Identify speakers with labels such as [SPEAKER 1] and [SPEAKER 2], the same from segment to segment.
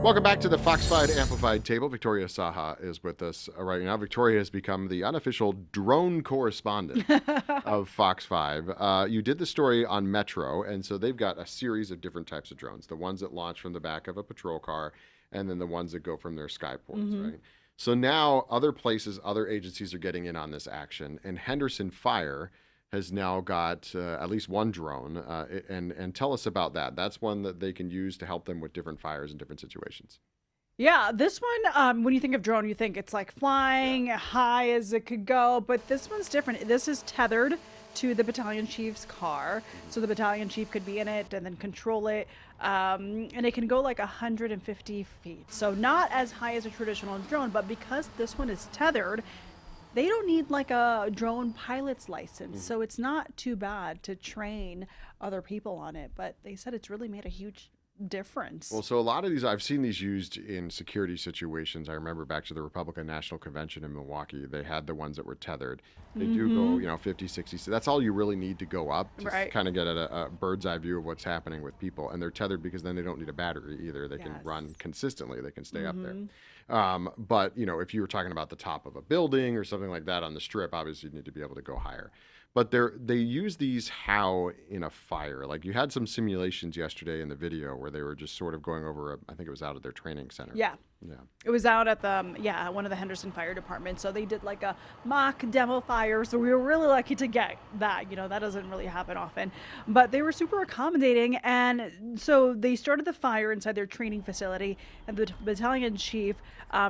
[SPEAKER 1] Welcome back to the Fox 5 Amplified Table. Victoria Saha is with us right now. Victoria has become the unofficial drone correspondent of Fox 5. You did the story on Metro, and so they've got a series of different types of drones. The ones that launch from the back of a patrol car, and then the ones that go from their skyports, right? So now other places, other agencies are getting in on this action, and Henderson Fire has now got at least one drone, and tell us about that. That's one that they can use to help them with different fires in different situations.
[SPEAKER 2] Yeah, this one, when you think of drone, you think it's like flying high as it could go, but this one's different. This is tethered to the battalion chief's car, so the battalion chief could be in it and then control it, and it can go like 150 feet. So not as high as a traditional drone, but because this one is tethered, they don't need like a drone pilot's license, so it's not too bad to train other people on it. But they said it's really made a huge difference.
[SPEAKER 1] Well, so a lot of these, I've seen these used in security situations. I remember back to the Republican National Convention in Milwaukee, they had the ones that were tethered. They do go, 50, 60. So that's all you really need to go up to kind of get a bird's eye view of what's happening with people. And they're tethered because then they don't need a battery either. They can run consistently. They can stay up there. But, if you were talking about the top of a building or something like that on the strip, obviously you need to be able to go higher. But they use these how in a fire. Like you had some simulations yesterday in the video where they were just sort of going over, I think it was out at their training center.
[SPEAKER 2] Yeah. It was out at the, one of the Henderson Fire Department. So they did like a mock demo fire. So we were really lucky to get that. That doesn't really happen often. But they were super accommodating. And so they started the fire inside their training facility. And the battalion chief,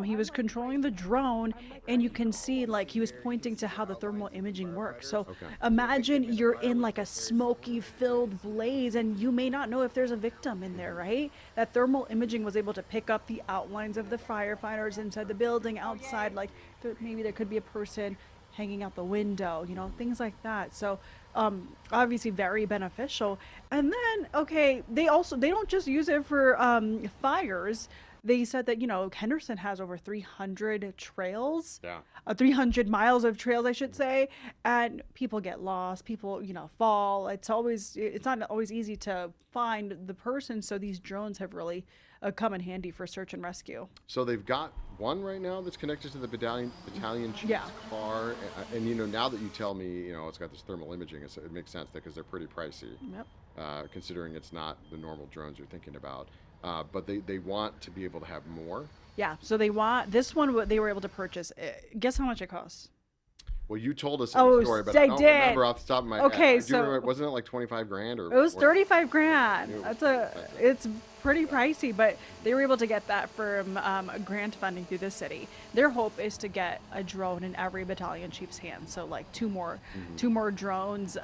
[SPEAKER 2] he was controlling the drone. And you can see like he was pointing to how the thermal imaging works. So imagine you're in like a smoky filled blaze and you may not know if there's a victim in there, right? That thermal imaging was able to pick up the outlines of the firefighters inside the building, outside, like maybe there could be a person hanging out the window, things like that. So obviously very beneficial. And then they don't just use it for fires. They said that Henderson has over 300 trails, 300 miles of trails, I should say, and people get lost, people fall. It's not always easy to find the person, so these drones have really come in handy for search and rescue.
[SPEAKER 1] So they've got one right now that's connected to the battalion chief's car, and now that you tell me, it's got this thermal imaging, it makes sense because they're pretty pricey. Considering it's not the normal drones you're thinking about. But they want to be able to have more.
[SPEAKER 2] Yeah, so they want this one. They were able to purchase. Guess how much it costs?
[SPEAKER 1] Well, you told us in the story, but I don't remember off the top of my head. So wasn't it like 25 grand or?
[SPEAKER 2] It was 35 grand. It's pretty pricey, but they were able to get that from grant funding through the city. Their hope is to get a drone in every battalion chief's hands. So like two more drones.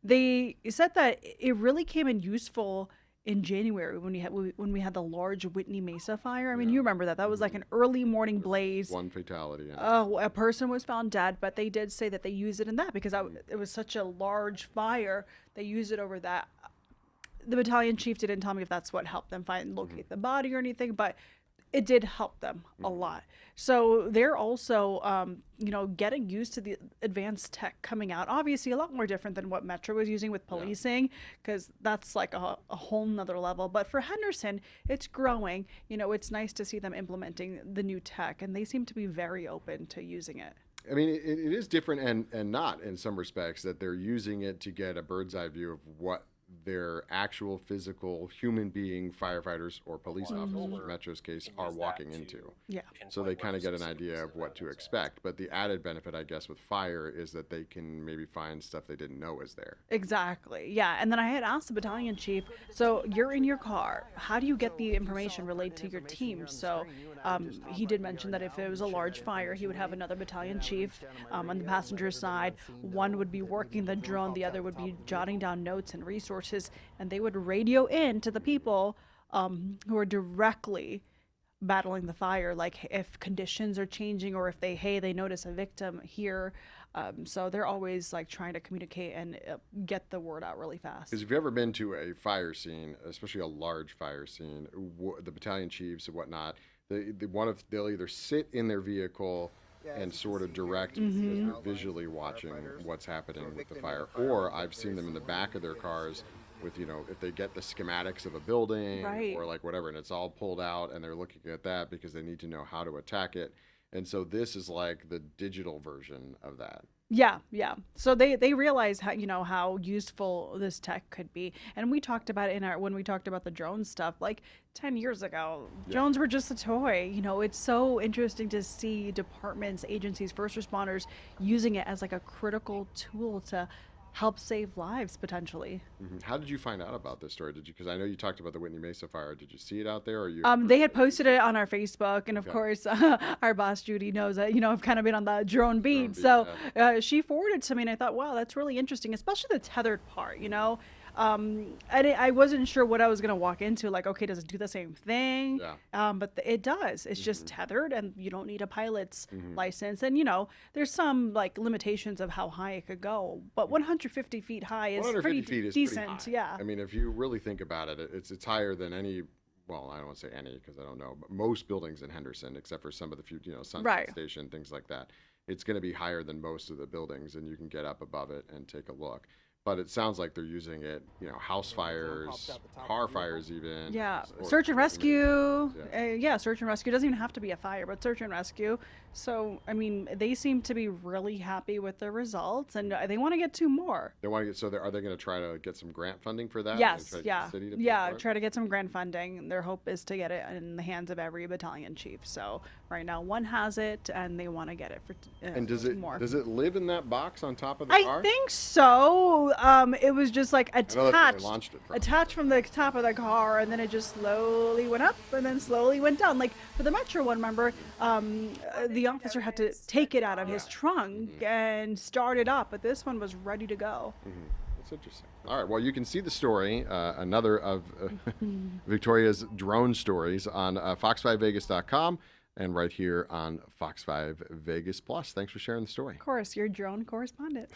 [SPEAKER 2] They said that it really came in useful in January when we had the large Whitney Mesa fire. I mean, you remember that was like an early morning blaze. One
[SPEAKER 1] fatality.
[SPEAKER 2] A person was found dead, but they did say that they used it in that because it was such a large fire. They used it over that. The battalion chief didn't tell me if that's what helped them locate the body or anything, but it did help them a lot. So they're also, getting used to the advanced tech coming out. Obviously, a lot more different than what Metro was using with policing, because that's like a whole nother level. But for Henderson, it's growing. It's nice to see them implementing the new tech, and they seem to be very open to using it.
[SPEAKER 1] I mean, it is different and not in some respects that they're using it to get a bird's eye view of what their actual physical human being firefighters or police officers, in Metro's case, are walking into. So they kind of get an idea of what to expect. But the added benefit, I guess, with fire is that they can maybe find stuff they didn't know was there.
[SPEAKER 2] Exactly. Yeah. And then I had asked the battalion chief, so you're in your car. How do you get the information relayed to your team? So he did mention that if it was a large fire, he would have another battalion chief on the passenger side. One would be working the drone. The other would be jotting down notes and resources. And they would radio in to the people who are directly battling the fire, like if conditions are changing or if they notice a victim here. So they're always like trying to communicate and get the word out really fast.
[SPEAKER 1] Because if you've ever been to a fire scene, especially a large fire scene, the battalion chiefs and whatnot, they'll either sit in their vehicle and sort of direct because they're visually watching what's happening with the fire, or I've seen them in the back of their cars with, if they get the schematics of a building or like whatever, and it's all pulled out and they're looking at that because they need to know how to attack it. And so this is like the digital version of that.
[SPEAKER 2] Yeah. So they realize how useful this tech could be, and we talked about it when we talked about the drone stuff like 10 years ago. Drones were just a toy. It's so interesting to see departments, agencies, first responders using it as like a critical tool to help save lives potentially.
[SPEAKER 1] How did you find out about this story? Because I know you talked about the Whitney Mesa fire. Did you see it out there, or you?
[SPEAKER 2] They had posted it on our Facebook, and of course, our boss Judy knows that I've kind of been on the drone beat. So she forwarded to me, and I thought, wow, that's really interesting, especially the tethered part. I wasn't sure what I was gonna walk into. Like, okay, does it do the same thing? But it does. It's just tethered, and you don't need a pilot's license. And there's some like limitations of how high it could go, but 150 feet high is pretty decent.
[SPEAKER 1] Pretty high. I mean, if you really think about it, it's higher than any. Well, I don't want to say any because I don't know, but most buildings in Henderson, except for some of the few, Sunset Station, things like that, it's going to be higher than most of the buildings, and you can get up above it and take a look. But it sounds like they're using it, house fires, car fires even.
[SPEAKER 2] Yeah, search and rescue. Search and rescue. Doesn't even have to be a fire, but search and rescue. So, I mean, they seem to be really happy with the results, and they want to get 2 more.
[SPEAKER 1] They want to get, so are they going to try to get some grant funding for that?
[SPEAKER 2] Yes, try to get some grant funding. Their hope is to get it in the hands of every battalion chief. So right now, one has it, and they want to get it for
[SPEAKER 1] and does it live in that box on top of the car?
[SPEAKER 2] I think so. It was just like attached from the top of the car, and then it just slowly went up and then slowly went down. Like for the Metro one, remember, the officer had to take it out of his trunk and start it up, but this one was ready to go.
[SPEAKER 1] That's interesting. All right, well, you can see the story, another of Victoria's drone stories on fox5vegas.com and right here on Fox 5 Vegas Plus. Thanks for sharing the story.
[SPEAKER 2] Of course, your drone correspondent.